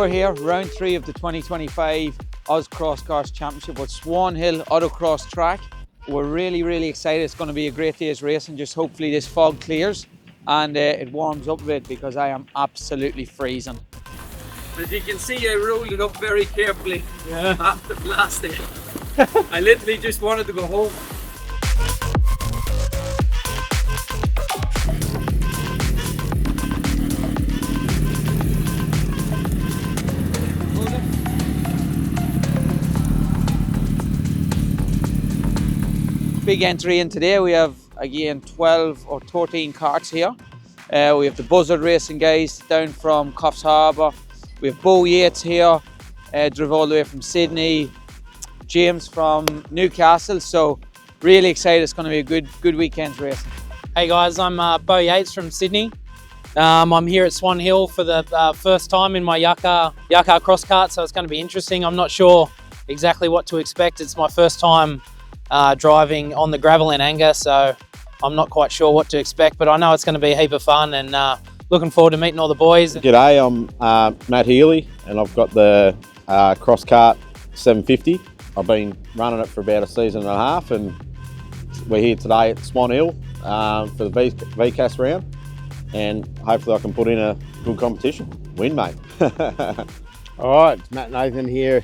We're here, round 3 of the 2025 Aus XKarts Championship at Swan Hill Autocross Track. We're really excited. It's going to be a great day's racing. Just hopefully this fog clears and it warms up a bit, because I am absolutely freezing. As you can see, I rolled it up very carefully after blasting it. I literally just wanted to go home. Big entry in today. We have again 12 or 13 karts here. We have the Buzzard Racing guys down from Coffs Harbour. We have Bo Yates here, drove all the way from Sydney. James from Newcastle. So really excited. It's going to be a good weekend's racing. Hey guys, I'm Bo Yates from Sydney. I'm here at Swan Hill for the first time in my CK cross kart, so it's going to be interesting. I'm not sure exactly what to expect. It's my first time driving on the gravel in anger, so I'm not quite sure what to expect, but I know it's going to be a heap of fun, and looking forward to meeting all the boys. G'day, I'm Matt Healy, and I've got the cross kart 750. I've been running it for about a season and a half, and we're here today at Swan Hill for the VCAS round, and hopefully I can put in a good competition. Win, mate. All right, it's Matt Nathan here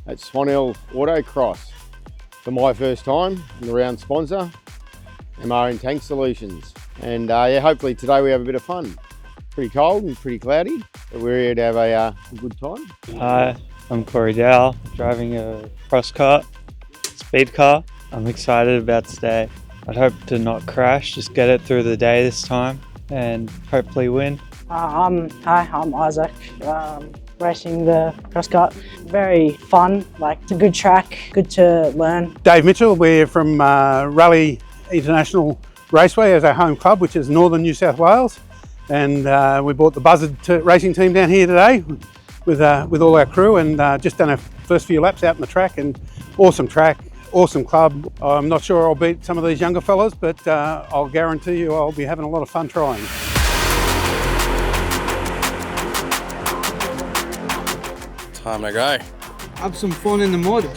at Swan Hill Autocross. For my first time, I'm the round sponsor, MR and Tank Solutions. And yeah, hopefully today we have a bit of fun. Pretty cold and pretty cloudy, but we're here to have a good time. Hi, I'm Corey Dow, driving a cross kart, speed car. I'm excited about today. I'd hope to not crash, just get it through the day this time and hopefully win. I'm Isaac, racing the cross kart. Very fun, like it's a good track, good to learn. Dave Mitchell, we're from Rally International Raceway as our home club, which is northern New South Wales, and we brought the Buzzard racing team down here today with all our crew, and just done our first few laps out in the track. And awesome track, awesome club. I'm not sure I'll beat some of these younger fellas, but I'll guarantee you I'll be having a lot of fun trying. Time to go. Have some fun in the mud.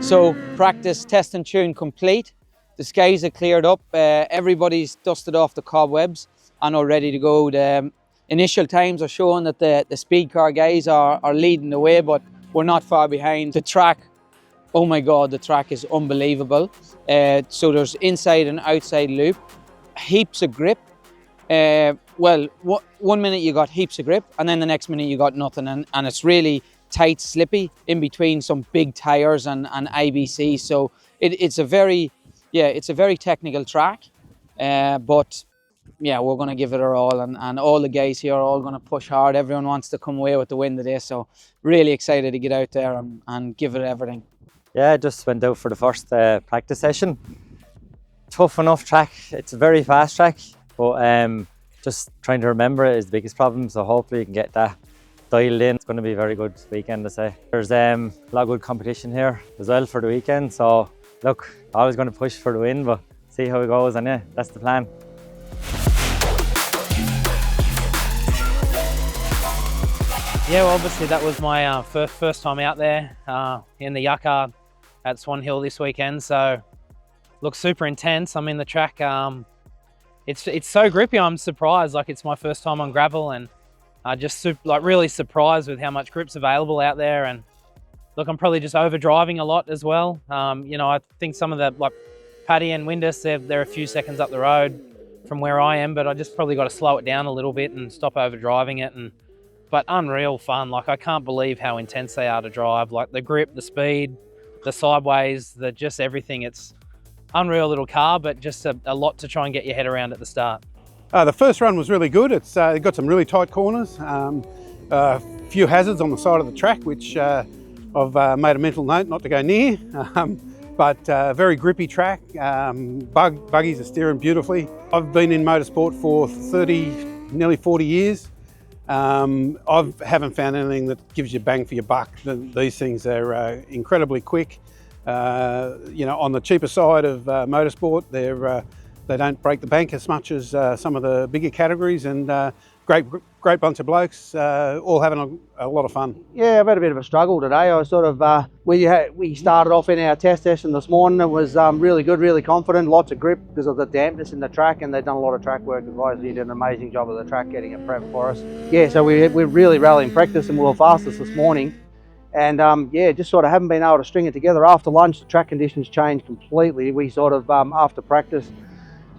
So practice, test and tune complete. The skies are cleared up. Everybody's dusted off the cobwebs and are ready to go. The initial times are showing that the speed car guys are leading the way, but we're not far behind. The track, oh my God, the track is unbelievable. So there's inside and outside loop, heaps of grip. Well, 1 minute you got heaps of grip, and then the next minute you got nothing, and it's really tight, slippy in between some big tires and IBC. So it's a very technical track, but yeah, we're going to give it our all, and all the guys here are all going to push hard. Everyone wants to come away with the win today, so really excited to get out there and give it everything. Yeah, I just went out for the first practice session. Tough enough track. It's a very fast track, but just trying to remember it is the biggest problem, so hopefully you can get that dialed in. It's going to be a very good weekend, to say. There's a lot of good competition here as well for the weekend, so look, I was going to push for the win, but see how it goes, and yeah, that's the plan. Yeah, well, obviously that was my first time out there in the CK at Swan Hill this weekend, so looks super intense. I mean, the track, it's so grippy. I'm surprised. Like, it's my first time on gravel, and just really surprised with how much grip's available out there. And look, I'm probably just over driving a lot as well. You know, I think some of the, like Paddy and Windus, they're a few seconds up the road from where I am, but I just probably got to slow it down a little bit and stop over driving it. And but unreal fun. Like, I can't believe how intense they are to drive. Like the grip, the speed, the sideways, just everything. It's unreal little car, but just a lot to try and get your head around at the start. The first run was really good. It's got some really tight corners, a few hazards on the side of the track, which I've made a mental note not to go near. But very grippy track. Buggies are steering beautifully. I've been in motorsport for nearly 40 years. I haven't found anything that gives you bang for your buck. These things are incredibly quick. You know, on the cheaper side of motorsport, they don't break the bank as much as some of the bigger categories, and great bunch of blokes, all having a lot of fun. Yeah, I've had a bit of a struggle today. I sort of, we started off in our test session this morning. It was really good, really confident, lots of grip because of the dampness in the track, and they've done a lot of track work. Advisory did an amazing job of the track getting it prepped for us. Yeah, so we're really rallying practice, and we were fastest this morning. And yeah, just sort of haven't been able to string it together. After lunch, the track conditions changed completely. We sort of, after practice,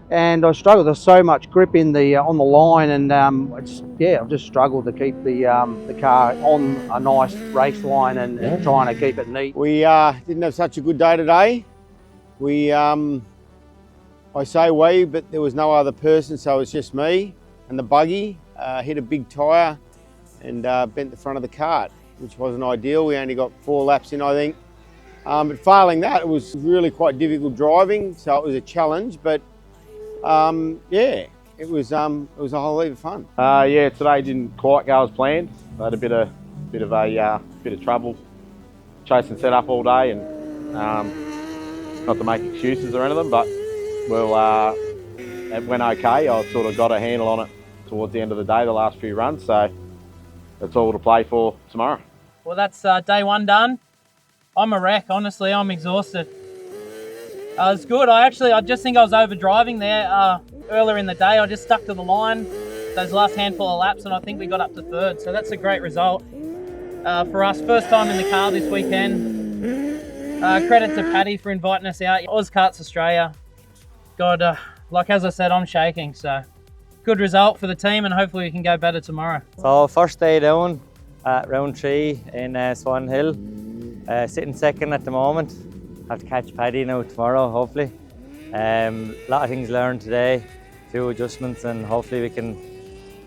and I struggled. There's so much grip in the on the line, and I've just struggled to keep the car on a nice race line and trying to keep it neat. We didn't have such a good day today. We, I say we, but there was no other person, so it was just me and the buggy. Hit a big tyre and bent the front of the cart, which wasn't ideal. We only got 4 laps in, I think. But failing that, it was really quite difficult driving, so it was a challenge. But yeah, it was a whole heap of fun. Yeah, today didn't quite go as planned. I had a bit of trouble chasing setup all day, and not to make excuses or anything, but it went okay. I sort of got a handle on it towards the end of the day, the last few runs, so that's all to play for tomorrow. Well, that's day one done. I'm a wreck, honestly. I'm exhausted. It's good. I just think I was over driving there earlier in the day. I just stuck to the line those last handful of laps, and I think we got up to 3rd. So that's a great result for us. First time in the car this weekend. Credit to Paddy for inviting us out. Aus XKarts Australia. God, like as I said, I'm shaking. So good result for the team, and hopefully we can go better tomorrow. So first day down at round 3 in Swan Hill. Sitting second at the moment. Have to catch Paddy now tomorrow, hopefully. A lot of things learned today, a few adjustments, and hopefully we can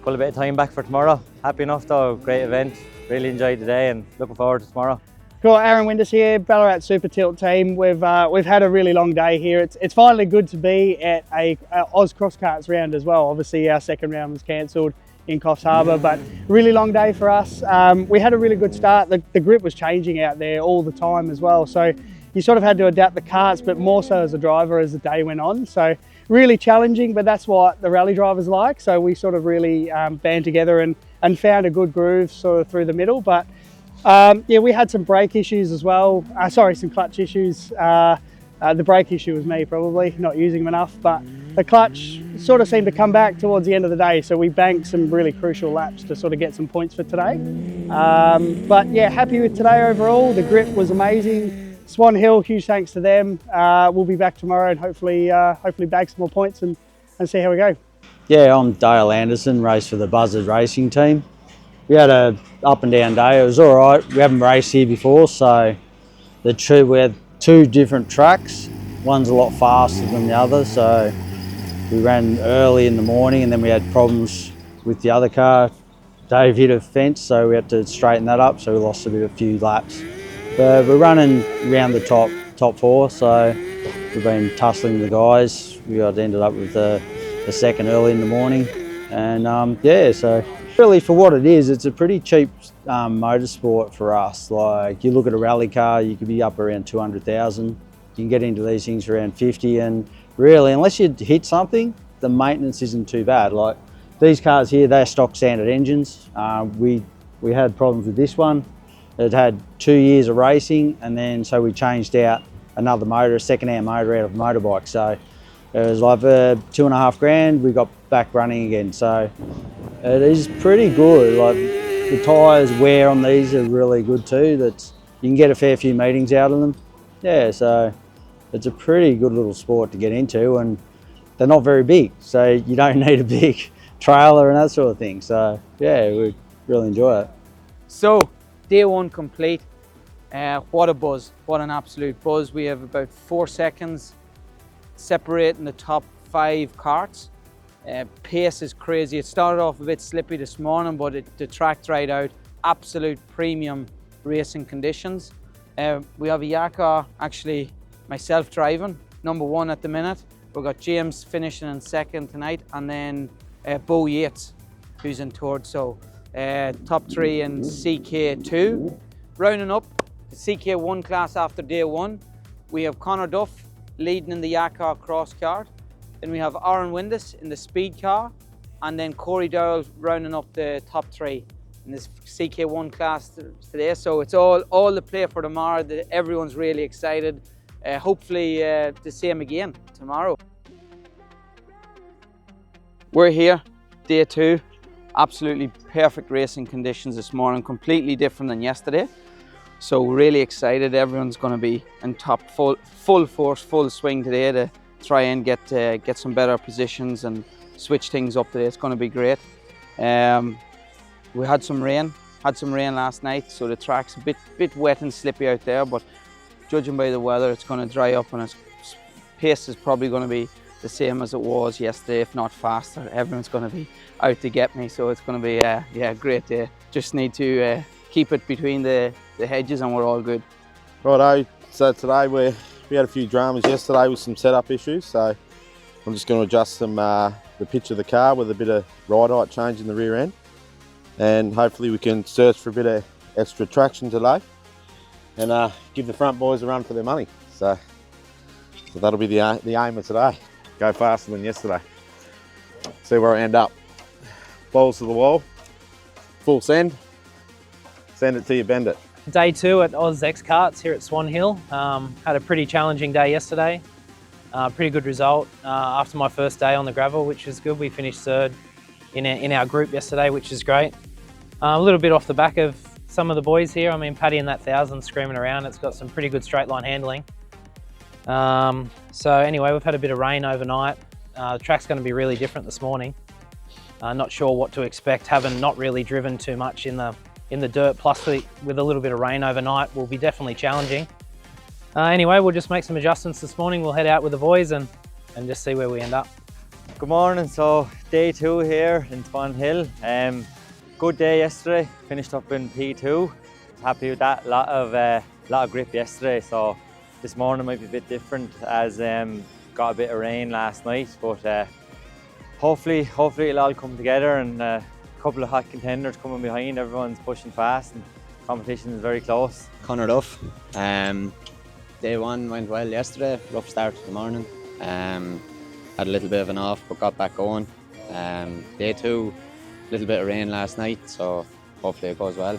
pull a bit of time back for tomorrow. Happy enough though, great event. Really enjoyed today and looking forward to tomorrow. Cool, Arron Windus here, Ballarat Super Tilt team. We've had a really long day here. It's finally good to be at a Aus XKarts round as well. Obviously our second round was cancelled in Coffs Harbour, but really long day for us. We had a really good start. The grip was changing out there all the time as well. So you sort of had to adapt the carts, but more so as a driver as the day went on. So really challenging, but that's what the rally drivers like. So we sort of really band together and found a good groove sort of through the middle. But yeah, we had some brake issues as well. Some clutch issues. The brake issue was me probably, not using them enough, but the clutch sort of seemed to come back towards the end of the day. So we banked some really crucial laps to sort of get some points for today. But yeah, happy with today overall. The grip was amazing. Swan Hill, huge thanks to them. We'll be back tomorrow and hopefully bag some more points and see how we go. Yeah, I'm Dale Anderson, race for the Buzzard Racing team. We had a up and down day. It was all right. We haven't raced here before, so we had 2 different tracks. One's a lot faster than the other, so we ran early in the morning, and then we had problems with the other car. Dave hit a fence, so we had to straighten that up, so we lost a few laps. But we're running around the top 4, so we've been tussling the guys. We ended up with the second early in the morning, and yeah, so really for what it is, it's a pretty cheap motorsport for us. Like you look at a rally car, you could be up around 200,000. You can get into these things around 50, and really, unless you hit something, the maintenance isn't too bad. Like these cars here, they're stock standard engines. We had problems with this one. It had 2 years of racing, and then so we changed out another motor, a second-hand motor out of a motorbike. So it was like $2.5 grand. We got back running again. So it is pretty good. Like the tyres wear on these are really good too. You can get a fair few meetings out of them. Yeah, so it's a pretty good little sport to get into, and they're not very big, so you don't need a big trailer and that sort of thing. So yeah, really enjoy it. So, day one complete. What a buzz, what an absolute buzz. We have about 4 seconds separating the top 5 karts. Pace is crazy. It started off a bit slippy this morning, but the track dried out. Absolute premium racing conditions. We have a Yakar, actually myself driving, number 1 at the minute. We've got James finishing in 2nd tonight, and then Bo Yates, who's in 3rd. So top 3 in CK2. Rounding up the CK1 class after day 1, we have Connor Duff leading in the Yakar cross kart. Then we have Arron Windus in the speed car, and then Corey Dowell rounding up the top 3 in this CK1 class today. So it's all the play for tomorrow. Everyone's really excited. Hopefully the same again tomorrow. We're here, day 2. Absolutely perfect racing conditions this morning, completely different than yesterday. So really excited. Everyone's going to be in top full force, full swing today to try and get some better positions and switch things up today. It's going to be great. We had some rain last night, so the track's a bit wet and slippy out there, but judging by the weather, it's going to dry up, and its pace is probably going to be the same as it was yesterday, if not faster. Everyone's going to be out to get me, so it's going to be a great day. Just need to keep it between the hedges and we're all good. Righto, so today we had a few dramas yesterday with some setup issues, so I'm just going to adjust the pitch of the car with a bit of ride height change in the rear end, and hopefully we can search for a bit of extra traction today and give the front boys a run for their money. So that'll be the aim of today. Go faster than yesterday. See where I end up. Balls to the wall, full send it till you bend it. Day 2 at Aus XKarts here at Swan Hill. Had a pretty challenging day yesterday. Pretty good result after my first day on the gravel, which is good. We finished 3rd in our group yesterday, which is great. A little bit off the back of some of the boys here. I mean, Paddy in that 1000 screaming around. It's got some pretty good straight line handling. So anyway, we've had a bit of rain overnight. The track's going to be really different this morning. Not sure what to expect, having not really driven too much in the dirt, plus with a little bit of rain overnight will be definitely challenging. Anyway, we'll just make some adjustments this morning. We'll head out with the boys and just see where we end up. Good morning, so day 2 here in Swan Hill. Good day yesterday, finished up in P2. Happy with that, lot of grip yesterday, so this morning might be a bit different as got a bit of rain last night, but hopefully it'll all come together, and a couple of hot contenders coming behind. Everyone's pushing fast and competition is very close. Connor Duff. Day 1 went well yesterday, rough start to the morning. Had a little bit of an off but got back going. Day 2, a little bit of rain last night, so hopefully it goes well.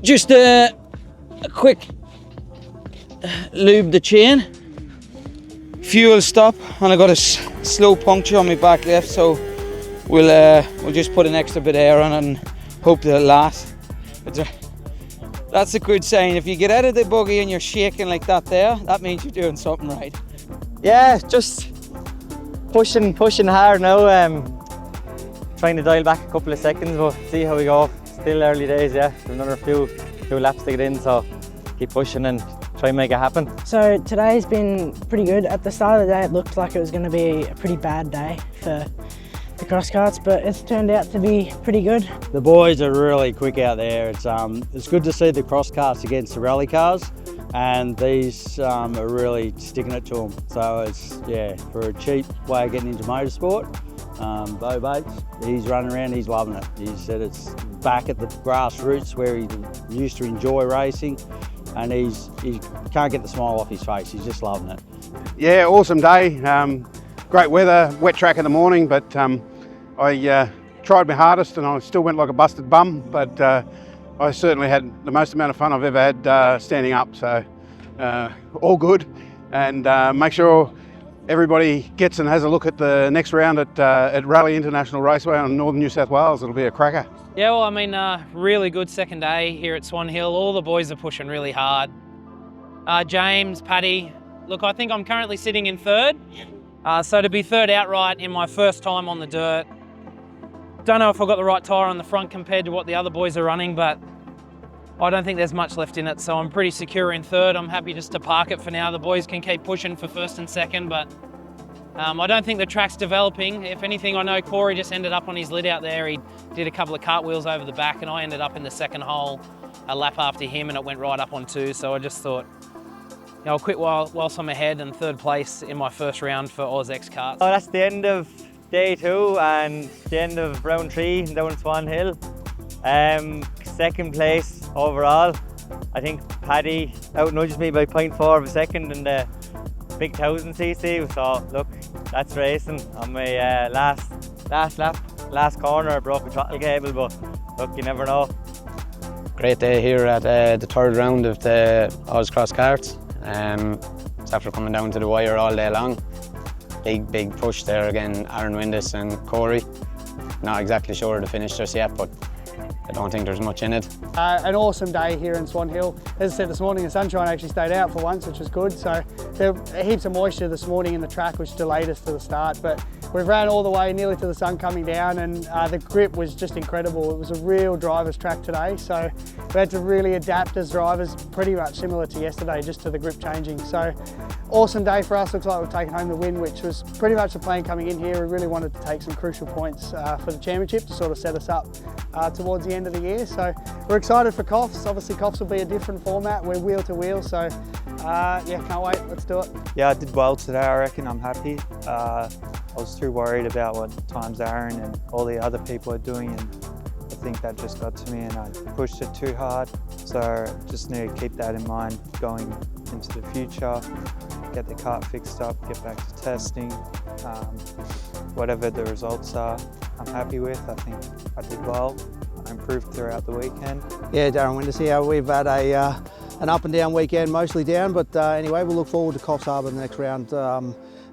Just a quick lube the chain, fuel stop, and I got a slow puncture on my back left, so we'll just put an extra bit of air on it and hope that it'll last. That's a good sign. If you get out of the buggy and you're shaking like that there, that means you're doing something right. Yeah, just pushing hard now. Trying to dial back a couple of seconds, but see how we go. Still early days, yeah. Another few laps to get in, so keep pushing and try and make it happen. So today's been pretty good. At the start of the day, it looked like it was going to be a pretty bad day for the cross karts, but it's turned out to be pretty good. The boys are really quick out there. It's good to see the cross karts against the rally cars, and these are really sticking it to them. So it's, yeah, for a cheap way of getting into motorsport. Bo Bates, he's running around, he's loving it. He said it's back at the grassroots where he used to enjoy racing. and he can't get the smile off his face. He's just loving it. Yeah, awesome day. Great weather, wet track in the morning, but I tried my hardest and I still went like a busted bum, but I certainly had the most amount of fun I've ever had standing up, so all good. And make sure everybody gets and has a look at the next round at Raleigh International Raceway on Northern New South Wales. It'll be a cracker. Yeah, well, I mean, really good second day here at Swan Hill. All the boys are pushing really hard. James, Paddy, look, I think I'm currently sitting in third. So to be third outright in my first time on the dirt, don't know if I've got the right tyre on the front compared to what the other boys are running, but I don't think there's much left in it, so I'm pretty secure in third. I'm happy just to park it for now. The boys can keep pushing for first and second, but I don't think the track's developing. If anything, I know Corey just ended up on his lid out there. He did a couple of cartwheels over the back, and I ended up in the second hole a lap after him, and it went right up on 2. So I just thought, I'll quit whilst I'm ahead, and third place in my first round for Aus XKarts. Oh, that's the end of day 2 and the end of round 3 down Swan Hill. Second place overall. I think Paddy out-nudged me by 0.4 of a second in the big 1000cc, so look, that's racing. On my last lap, last corner, I broke the throttle cable, but look, you never know. Great day here at the third round of the Aus XKarts Championship. It's after coming down to the wire all day long. Big push there again, Arron Windus and Corey. Not exactly sure of the finish just yet, but I don't think there's much in it. An awesome day here in Swan Hill. As I said this morning, the sunshine actually stayed out for once, which was good. So there were heaps of moisture this morning in the track, which delayed us to the start. But we've ran all the way nearly to the sun coming down, and the grip was just incredible. It was a real driver's track today, so we had to really adapt as drivers, pretty much similar to yesterday, just to the grip changing. So awesome day for us. Looks like we've taken home the win, which was pretty much the plan coming in here. We really wanted to take some crucial points for the championship to sort of set us up towards the end of the year. So we're excited for COFs. Obviously COFs will be a different format. We're wheel to wheel, so yeah, can't wait. Let's do it. Yeah, I did well today, I reckon. I'm happy. I was too worried about what times Arron and all the other people are doing, and I think that just got to me and I pushed it too hard. So just need to keep that in mind going into the future, get the kart fixed up, get back to testing. Whatever the results are, I'm happy with. I think I did well. I improved throughout the weekend. Yeah, Arron Windus here. We've had an up and down weekend, mostly down, but anyway, we'll look forward to Coffs Harbour the next round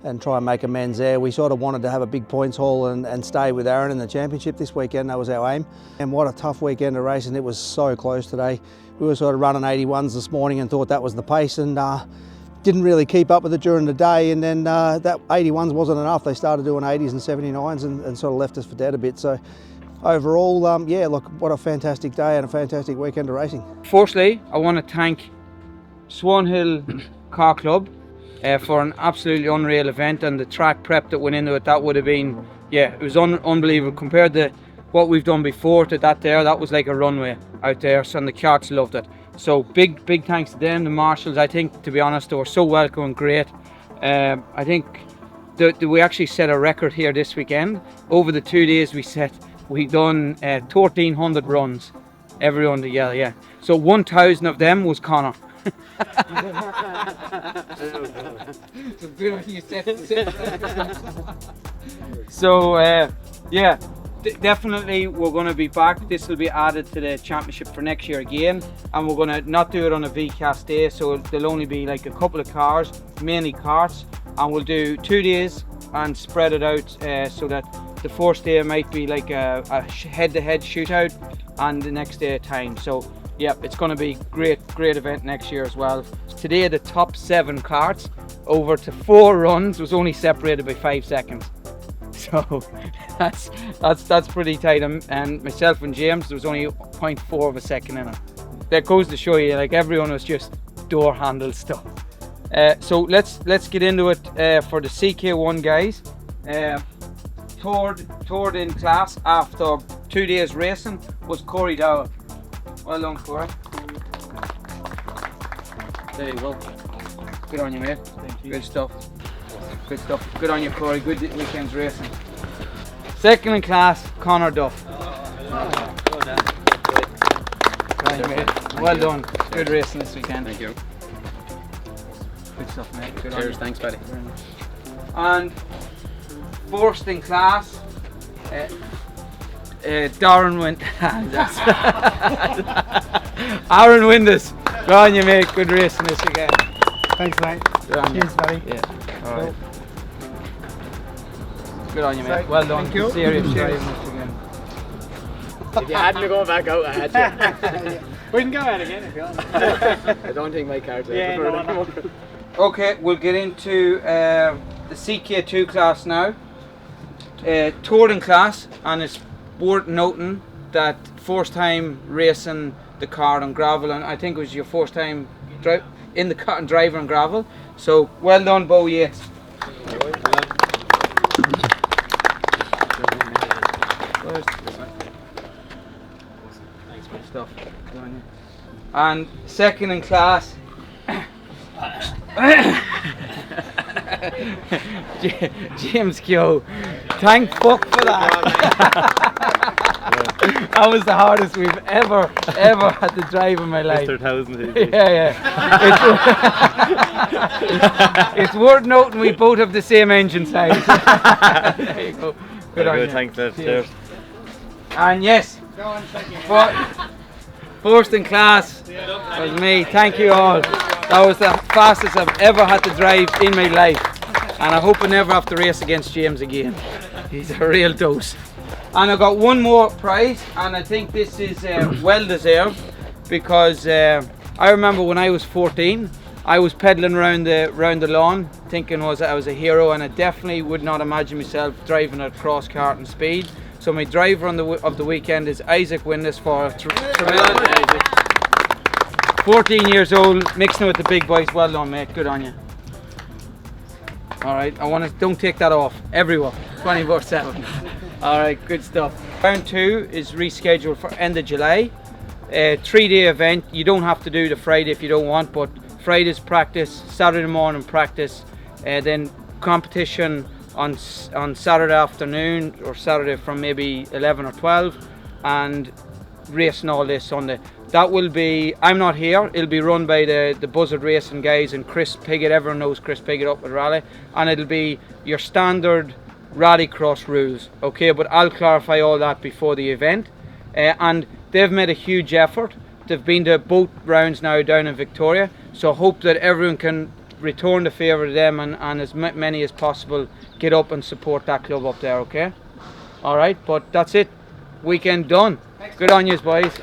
and try and make amends there. We sort of wanted to have a big points haul and stay with Arron in the championship this weekend. That was our aim. And what a tough weekend of racing. It was so close today. We were sort of running 81s this morning and thought that was the pace, and didn't really keep up with it during the day, and then that 81s wasn't enough. They started doing 80s and 79s and sort of left us for dead a bit. So overall, yeah, look, what a fantastic day and a fantastic weekend of racing. Firstly, I want to thank Swan Hill Car Club for an absolutely unreal event, and the track prep that went into it. That would have been, yeah, it was unbelievable compared to what we've done before to that there. That was like a runway out there, so, and the karts loved it. So big thanks to them, the marshals. I think, to be honest, they were so welcome and great. I think we actually set a record here this weekend. Over the 2 days we done 1,300 runs, everyone together, yeah. So 1,000 of them was Connor. So yeah, definitely we're going to be back. This will be added to the championship for next year again, and we're going to not do it on a VCAS day, so there'll only be like a couple of cars, mainly karts, and we'll do 2 days and spread it out so that the first day might be like a head-to-head shootout and the next day a time. So yeah, it's going to be great event next year as well. Today the top 7 karts over to 4 runs was only separated by 5 seconds. So that's pretty tight, and myself and James, there was only 0.4 of a second in it. That goes to show you, like, everyone was just door handle stuff. So let's get into it for the CK1 guys. Third in class after 2 days racing was Corey Dowell. Well done, Corey. There you go. Good on you, mate. Thank you. Good stuff. Good stuff. Good on you, Corey. Good weekend's racing. Second in class, Connor Duff. Well done. Good racing this weekend. Thank you. Good stuff, mate. Good on Cheers, you. thanks, buddy. And first in class, Darren went. Arron Windus. Good on you, mate. Good racing this weekend. Thanks, mate. Good on Cheers, you. buddy. Yeah. All right. Good on you, mate. Well done. Thank you. Serious driving this weekend. If you had me going back out, I had you. We can go out again if you want. I don't think my car's out. Okay, we'll get into the CK2 class now. Touring class, and it's worth noting that first time racing the car on gravel, and I think it was your first time in the car and driving on gravel. So well done, Bo Yates. Thanks for stuff. And second in class. James Keogh, thank fuck for that. That was the hardest we've ever had to drive in my life. Mr. 1000 yeah. It's worth noting we both have the same engine size. There you go. Good on you. Thanks, Cheers. cheers. And yes, first in class was me. Thank you all. That was the fastest I've ever had to drive in my life, and I hope I never have to race against James again. He's a real dose. And I got one more prize, and I think this is well deserved, because I remember when I was 14, I was pedaling around the lawn thinking I was a hero, and I definitely would not imagine myself driving a cross kart and speed. So my driver of the weekend is Aus Windus for Tremendous. 14 years old, mixing with the big boys. Well done, mate. Good on you. All right, don't take that off. Everyone, 24/7. All right, good stuff. Round 2 is rescheduled for end of July. 3-day event. You don't have to do the Friday if you don't want, but Friday's practice, Saturday morning practice, then competition on Saturday afternoon, or Saturday from maybe 11 or 12, and racing all day Sunday. That will be, I'm not here, it'll be run by the Buzzard Racing guys and Chris Piggott. Everyone knows Chris Piggott up at Raleigh, and it'll be your standard rallycross rules, okay? But I'll clarify all that before the event. And they've made a huge effort. They've been to both rounds now down in Victoria, so I hope that everyone can return the favour to them, and as many as possible get up and support that club up there, okay? Alright, but that's it. Weekend done. Good on yous, boys.